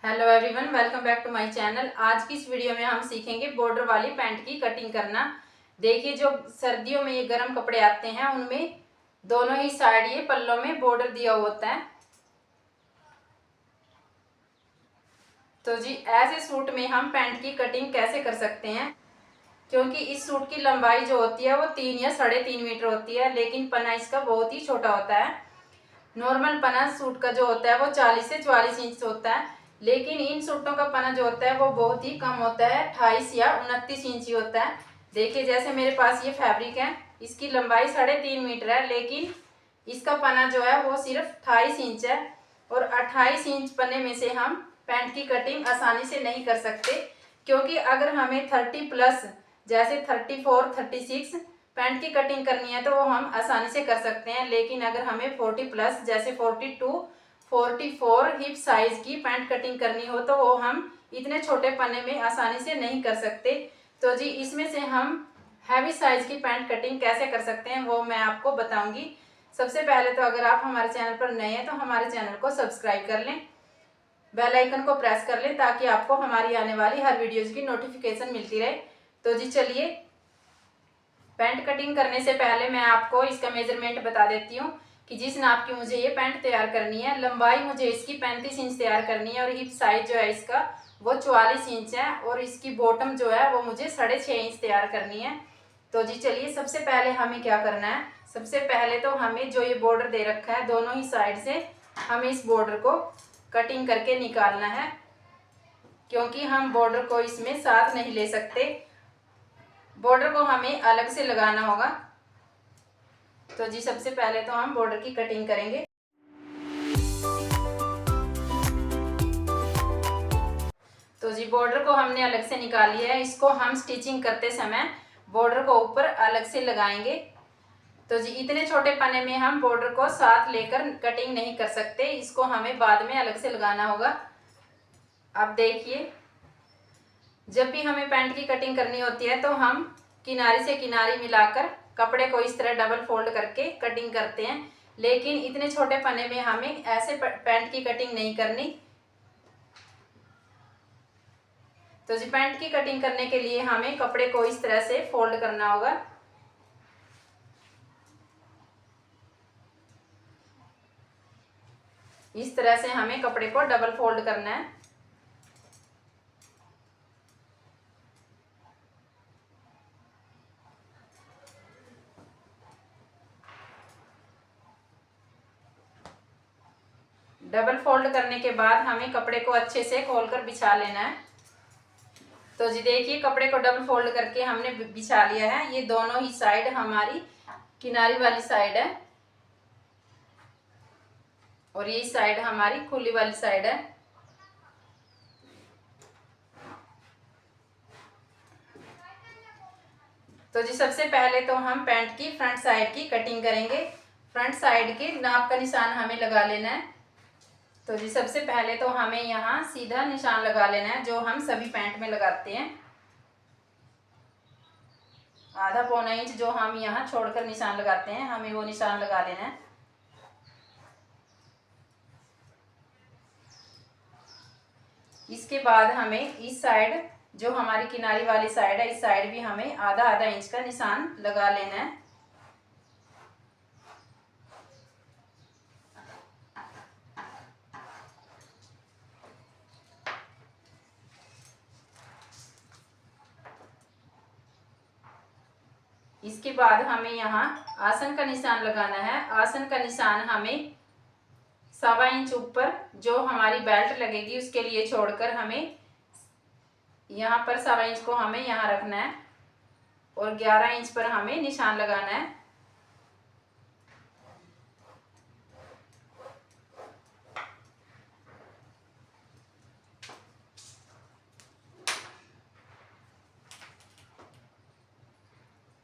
Hello everyone, welcome back to my channel. आज की इस वीडियो में हम सीखेंगे बॉर्डर वाली पैंट की कटिंग करना। देखिए, जो सर्दियों में ये गर्म कपड़े आते हैं उनमें दोनों ही साइड ये पल्लों में बॉर्डर दिया होता है। तो जी ऐसे सूट में हम पैंट की कटिंग कैसे कर सकते हैं, क्योंकि इस सूट की लंबाई जो होती है वो 3 या 3.5 मीटर होती है, लेकिन पना इसका बहुत ही छोटा होता है। नॉर्मल पना सूट का जो होता है वो 40 से 44 इंच होता है, लेकिन इन सूटों का पना जो होता है वो बहुत ही कम होता है, 28 या 29 इंच ही होता है। देखिए, जैसे मेरे पास ये फैब्रिक है, इसकी लंबाई 3.5 मीटर है, लेकिन इसका पना जो है वो सिर्फ 28 इंच है। और 28 इंच पने में से हम पैंट की कटिंग आसानी से नहीं कर सकते, क्योंकि अगर हमें 30 प्लस जैसे 34, 36 पैंट की कटिंग करनी है तो वो हम आसानी से कर सकते हैं, लेकिन अगर हमें 40 प्लस जैसे 42, 44 हिप साइज की पैंट कटिंग करनी हो तो वो हम इतने छोटे पन्ने में आसानी से नहीं कर सकते। तो जी इसमें से हम हैवी साइज की पैंट कटिंग कैसे कर सकते हैं वो मैं आपको बताऊंगी। सबसे पहले तो अगर आप हमारे चैनल पर नए हैं तो हमारे चैनल को सब्सक्राइब कर लें, बेल आइकन को प्रेस कर लें, ताकि आपको हमारी आने वाली हर वीडियोज की नोटिफिकेशन मिलती रहे। तो जी चलिए, पैंट कटिंग करने से पहले मैं आपको इसका मेजरमेंट बता देती हूँ कि जिस नाप की मुझे ये पैंट तैयार करनी है। लंबाई मुझे इसकी 35 इंच तैयार करनी है और हिप साइज जो है इसका वो 44 इंच है, और इसकी बॉटम जो है वो मुझे 6.5 इंच तैयार करनी है। तो जी चलिए, सबसे पहले हमें क्या करना है। सबसे पहले तो हमें जो ये बॉर्डर दे रखा है दोनों ही साइड से हमें इस बॉर्डर को कटिंग करके निकालना है, क्योंकि हम बॉर्डर को इसमें साथ नहीं ले सकते, बॉर्डर को हमें अलग से लगाना होगा। तो जी सबसे पहले तो हम बॉर्डर की कटिंग करेंगे। तो जी बॉर्डर को हमने अलग से निकाल लिया है, इसको हम स्टिचिंग करते समय बॉर्डर को ऊपर अलग से लगाएंगे। तो जी इतने छोटे पन्ने में हम बॉर्डर को साथ लेकर कटिंग नहीं कर सकते, इसको हमें बाद में अलग से लगाना होगा। अब देखिए, जब भी हमें पैंट की कटिंग करनी होती है तो हम किनारे से किनारे मिलाकर कपड़े को इस तरह डबल फोल्ड करके कटिंग करते हैं, लेकिन इतने छोटे पन्ने में हमें ऐसे पैंट की कटिंग नहीं करनी। तो जी पैंट की कटिंग करने के लिए हमें कपड़े को इस तरह से फोल्ड करना होगा। इस तरह से हमें कपड़े को डबल फोल्ड करना है। डबल फोल्ड करने के बाद हमें कपड़े को अच्छे से खोलकर बिछा लेना है। तो जी देखिए, कपड़े को डबल फोल्ड करके हमने बिछा लिया है। ये दोनों ही साइड हमारी किनारी वाली साइड है और ये साइड हमारी खुली वाली साइड है। तो जी सबसे पहले तो हम पैंट की फ्रंट साइड की कटिंग करेंगे। फ्रंट साइड के नाप का निशान हमें लगा लेना है। तो जी सबसे पहले तो हमें यहाँ सीधा निशान लगा लेना है, जो हम सभी पैंट में लगाते हैं। आधा पौना इंच जो हम यहाँ छोड़कर निशान लगाते हैं, हमें वो निशान लगा लेना है। इसके बाद हमें इस साइड जो हमारी किनारी वाली साइड है, इस साइड भी हमें आधा आधा इंच का निशान लगा लेना है। इसके बाद हमें यहाँ आसन का निशान लगाना है। आसन का निशान हमें 1.25 इंच ऊपर जो हमारी बेल्ट लगेगी उसके लिए छोड़कर हमें यहाँ पर 1.25 इंच को हमें यहाँ रखना है और 11 इंच पर हमें निशान लगाना है।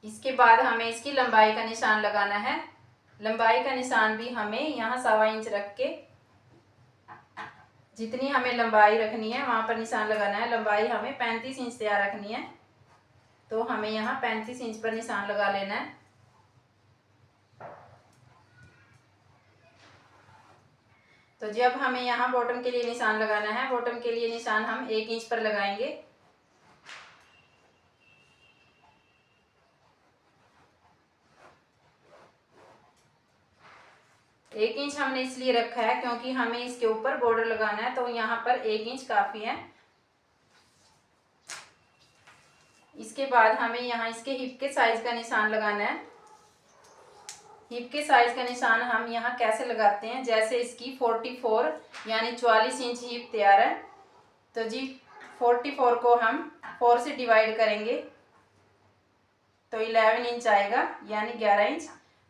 इसके बाद हमें इसकी लंबाई का निशान लगाना है। लंबाई का निशान भी हमें यहाँ 1.25 इंच रख के जितनी हमें लंबाई रखनी है वहाँ पर निशान लगाना है। लंबाई हमें 35 इंच तैयार रखनी है, तो हमें यहाँ 35 इंच पर निशान लगा लेना है। तो जब हमें यहाँ बॉटम के लिए निशान लगाना है, बॉटम के लिए निशान हम 1 इंच पर लगाएंगे। एक इंच हमने इसलिए रखा है क्योंकि हमें इसके ऊपर बॉर्डर लगाना है, तो यहाँ पर 1 इंच काफी है। इसके बाद हमें यहाँ इसके हिप के साइज का निशान लगाना है। हिप के साइज का निशान हम यहाँ कैसे लगाते हैं, जैसे इसकी 44 यानी 44 इंच हिप तैयार है, तो जी 44 को हम 4 से डिवाइड करेंगे तो 11 इंच आएगा यानी 11 इंच।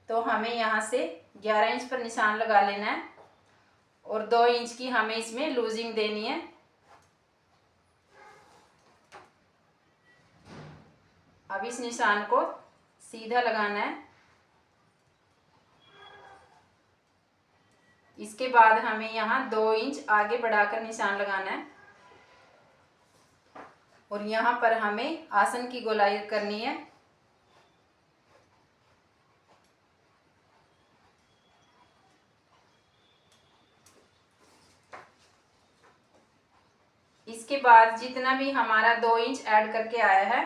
तो हमें यहाँ से 11 इंच पर निशान लगा लेना है और 2 इंच की हमें इसमें लूजिंग देनी है। अब इस निशान को सीधा लगाना है। इसके बाद हमें यहाँ 2 इंच आगे बढ़ाकर निशान लगाना है और यहाँ पर हमें आसन की गोलाई करनी है। इसके बाद जितना भी हमारा 2 इंच ऐड करके आया है,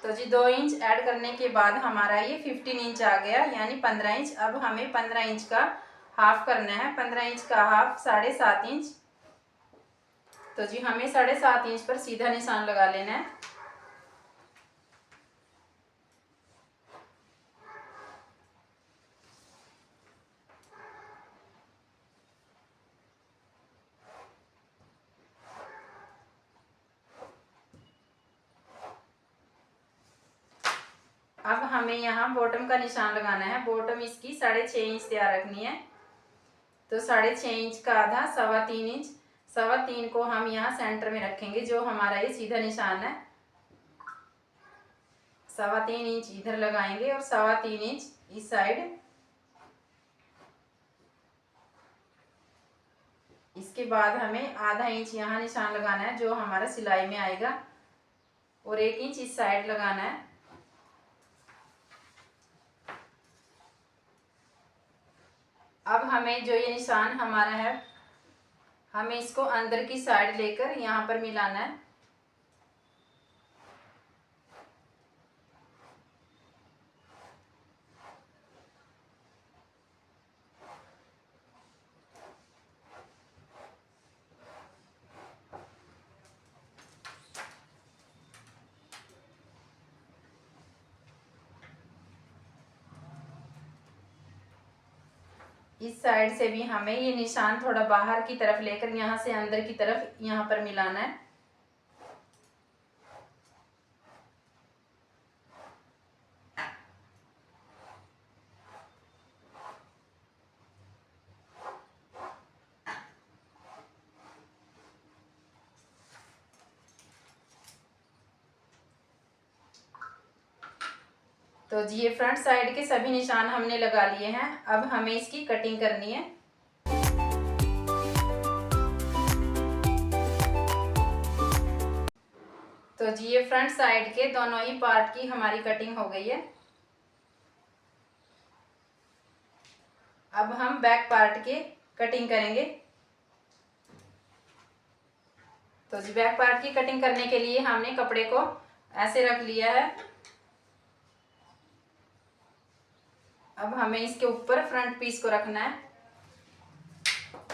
तो जी 2 इंच ऐड करने के बाद हमारा ये 15 इंच आ गया यानी 15 इंच। अब हमें 15 इंच का हाफ करना है। 15 इंच का हाफ 7.5 इंच। तो जी हमें 7.5 इंच पर सीधा निशान लगा लेना है। अब हमें यहाँ बॉटम का निशान लगाना है। बॉटम इसकी 6.5 इंच तैयार रखनी है, तो 6.5 इंच का आधा 3.25 इंच। 3.25 को हम यहाँ सेंटर में रखेंगे, जो हमारा ये सीधा निशान है। 3.25 इंच इधर लगाएंगे और 3.25 इंच इस साइड। इसके बाद हमें आधा इंच यहाँ निशान लगाना है जो हमारा सिलाई में आएगा और 1 इंच इस साइड लगाना है। अब हमें जो ये निशान हमारा है, हमें इसको अंदर की साइड लेकर यहाँ पर मिलाना है। इस साइड से भी हमें ये निशान थोड़ा बाहर की तरफ लेकर यहाँ से अंदर की तरफ यहाँ पर मिलाना है। तो जी ये फ्रंट साइड के सभी निशान हमने लगा लिए हैं। अब हमें इसकी कटिंग करनी है। तो जी ये फ्रंट साइड के दोनों ही पार्ट की हमारी कटिंग हो गई है। अब हम बैक पार्ट के कटिंग करेंगे। तो जी बैक पार्ट की कटिंग करने के लिए हमने कपड़े को ऐसे रख लिया है। अब हमें इसके ऊपर फ्रंट पीस को रखना है।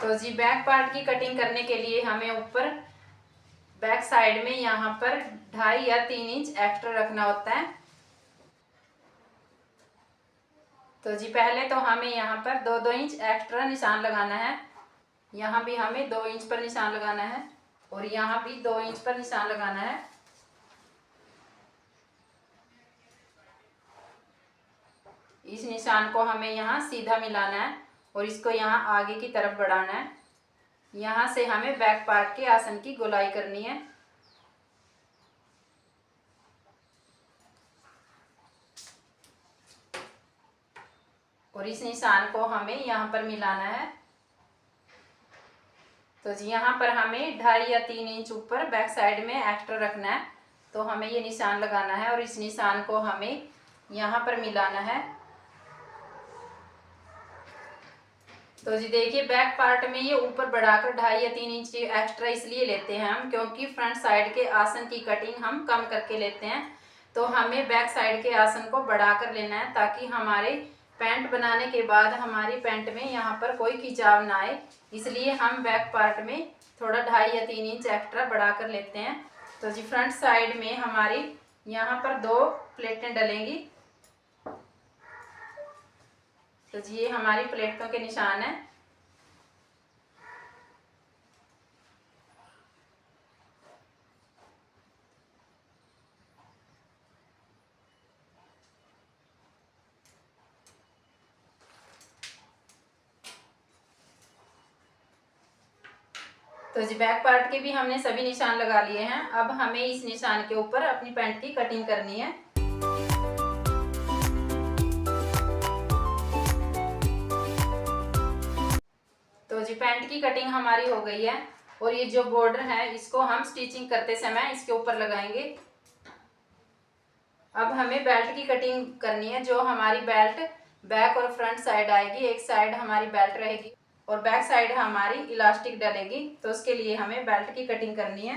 तो जी बैक पार्ट की कटिंग करने के लिए हमें ऊपर बैक साइड में यहाँ पर 2.5 या 3 इंच एक्स्ट्रा रखना होता है। तो जी पहले तो हमें यहाँ पर 2-2 इंच एक्स्ट्रा निशान लगाना है। यहाँ भी हमें 2 इंच पर निशान लगाना है और यहाँ भी 2 इंच पर निशान लगाना है। इस निशान को हमें यहाँ सीधा मिलाना है और इसको यहाँ आगे की तरफ बढ़ाना है। यहाँ से हमें बैक पार्ट के आसन की गोलाई करनी है। और इस निशान को हमें यहाँ पर मिलाना है। तो जी यहाँ पर हमें 2.5 या 3 इंच ऊपर बैक साइड में एक्स्ट्रा रखना है, तो हमें ये निशान लगाना है और इस निशान को हमें यहाँ पर मिलाना है। तो जी देखिए बैक पार्ट में ये ऊपर बढ़ाकर 2.5 या 3 इंच एक्स्ट्रा इसलिए लेते हैं हम, क्योंकि फ्रंट साइड के आसन की कटिंग हम कम करके लेते हैं। तो हमें बैक साइड के आसन को बढ़ाकर लेना है ताकि हमारे पैंट बनाने के बाद हमारी पैंट में यहाँ पर कोई खिंचाव ना आए, इसलिए हम बैक पार्ट में थोड़ा 2.5 या 3 इंच एक्स्ट्रा बढ़ाकर लेते हैं। तो जी फ्रंट साइड में हमारी यहाँ पर 2 प्लेटें डलेंगी। तो जी ये हमारी प्लेटों के निशान है। तो जी बैक पार्ट के भी हमने सभी निशान लगा लिए हैं। अब हमें इस निशान के ऊपर अपनी पैंट की कटिंग करनी है। तो जी पैंट की कटिंग हमारी हो गई है और ये जो बॉर्डर है इसको हम स्टिचिंग करते समय इसके ऊपर लगाएंगे। अब हमें बेल्ट की कटिंग करनी है। जो हमारी बेल्ट बैक और फ्रंट साइड आएगी, एक साइड हमारी बेल्ट रहेगी और बैक साइड हमारी इलास्टिक डलेगी। तो उसके लिए हमें बेल्ट की कटिंग करनी है।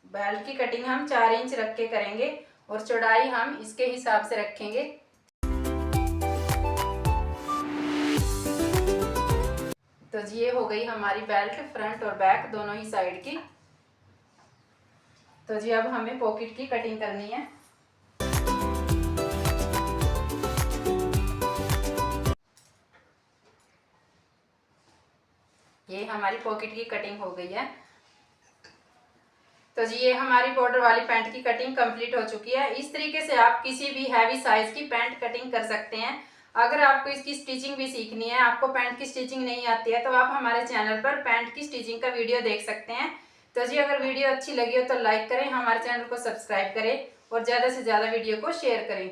बेल्ट की कटिंग हम 4 इंच रख के करेंगे और चौड़ाई हम इसके हिसाब से रखेंगे। तो जी ये हो गई हमारी बेल्ट फ्रंट और बैक दोनों ही साइड की। तो जी अब हमें पॉकेट की कटिंग करनी है। ये हमारी पॉकेट की कटिंग हो गई है। तो जी ये हमारी बॉर्डर वाली पैंट की कटिंग कंप्लीट हो चुकी है। इस तरीके से आप किसी भी हैवी साइज की पैंट कटिंग कर सकते हैं। अगर आपको इसकी स्टिचिंग भी सीखनी है, आपको पैंट की स्टिचिंग नहीं आती है, तो आप हमारे चैनल पर पैंट की स्टिचिंग का वीडियो देख सकते हैं। तो जी अगर वीडियो अच्छी लगी हो तो लाइक करें, हमारे चैनल को सब्सक्राइब करें और ज़्यादा से ज़्यादा वीडियो को शेयर करें।